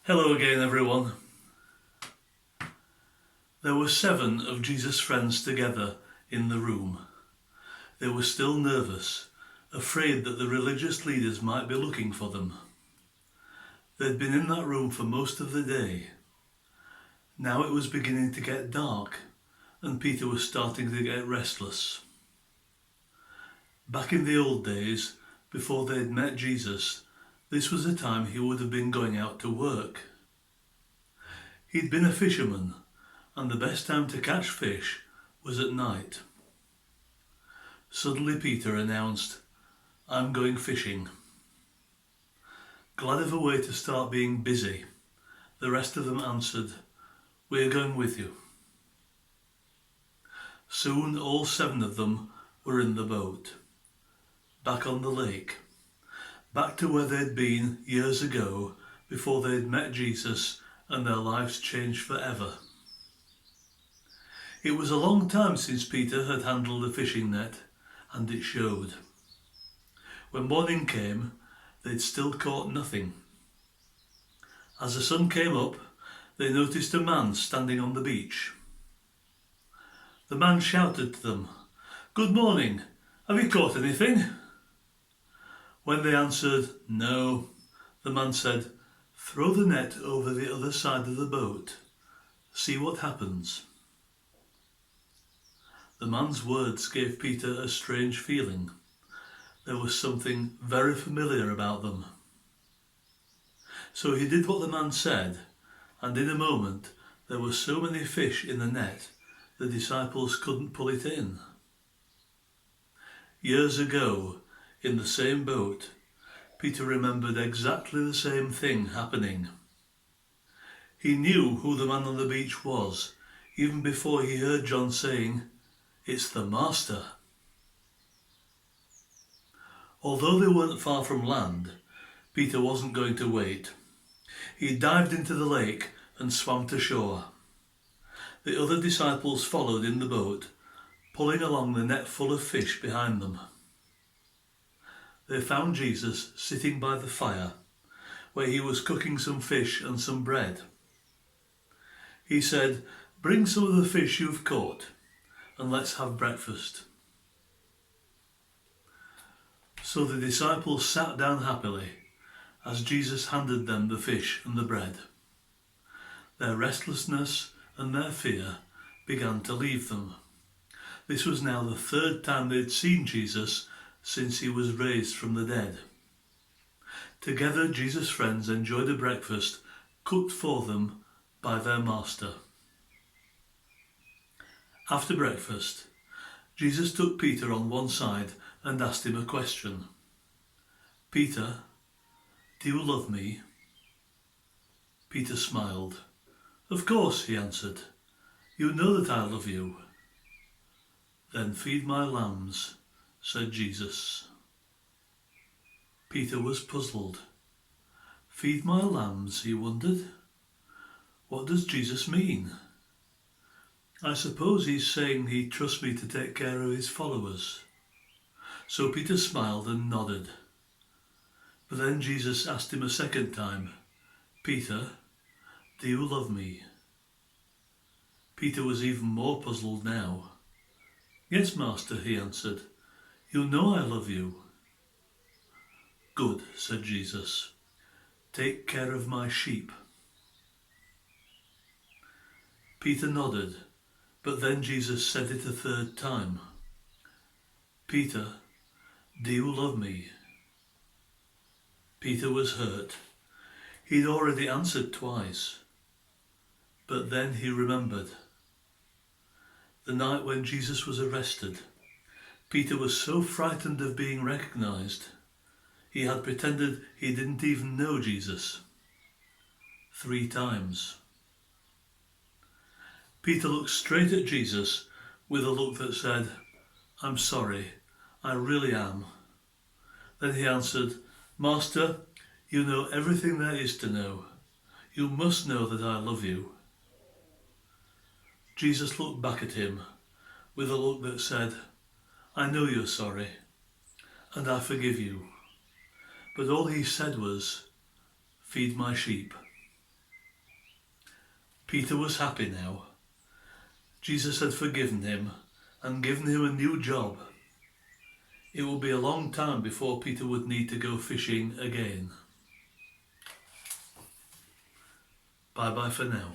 Hello again, everyone. There were 7 of Jesus' friends together in the room. They were still nervous, afraid that the religious leaders might be looking for them. They'd been in that room for most of the day. Now it was beginning to get dark, and Peter was starting to get restless. Back in the old days, before they'd met Jesus, this was the time he would have been going out to work. He'd been a fisherman, and the best time to catch fish was at night. Suddenly Peter announced, "I'm going fishing." Glad of a way to start being busy, the rest of them answered, "We're going with you." Soon all 7 of them were in the boat, back on the lake, back to where they'd been years ago before they'd met Jesus and their lives changed forever. It was a long time since Peter had handled a fishing net, and it showed. When morning came, they'd still caught nothing. As the sun came up, they noticed a man standing on the beach. The man shouted to them, "Good morning, have you caught anything?" When they answered, "No," the man said, "Throw the net over the other side of the boat. See what happens." The man's words gave Peter a strange feeling. There was something very familiar about them. So he did what the man said, and in a moment there were so many fish in the net the disciples couldn't pull it in. Years ago, in the same boat, Peter remembered exactly the same thing happening. He knew who the man on the beach was, even before he heard John saying, "It's the Master." Although they weren't far from land, Peter wasn't going to wait. He dived into the lake and swam to shore. The other disciples followed in the boat, pulling along the net full of fish behind them. They found Jesus sitting by the fire, where he was cooking some fish and some bread. He said, "Bring some of the fish you've caught, and let's have breakfast." So the disciples sat down happily as Jesus handed them the fish and the bread. Their restlessness and their fear began to leave them. This was now the 3rd time they'd seen Jesus since he was raised from the dead. Together, Jesus' friends enjoyed a breakfast cooked for them by their master. After breakfast, Jesus took Peter on one side and asked him a question. "Peter, do you love me?" Peter smiled. "Of course," he answered. "You know that I love you." "Then feed my lambs," said Jesus. Peter was puzzled. "Feed my lambs," he wondered. "What does Jesus mean? I suppose he's saying he trusts me to take care of his followers." So Peter smiled and nodded. But then Jesus asked him a second time, "Peter, do you love me?" Peter was even more puzzled now. "Yes, Master," he answered. "You know I love you." "Good," said Jesus. "Take care of my sheep." Peter nodded, but then Jesus said it a 3rd time. "Peter, do you love me?" Peter was hurt. He'd already answered twice. But then he remembered. The night when Jesus was arrested, Peter was so frightened of being recognized, he had pretended he didn't even know Jesus. 3 times. Peter looked straight at Jesus with a look that said, "I'm sorry, I really am." Then he answered, "Master, you know everything there is to know. You must know that I love you." Jesus looked back at him with a look that said, "I know you're sorry, and I forgive you." But all he said was, "Feed my sheep." Peter was happy now. Jesus had forgiven him and given him a new job. It would be a long time before Peter would need to go fishing again. Bye bye for now.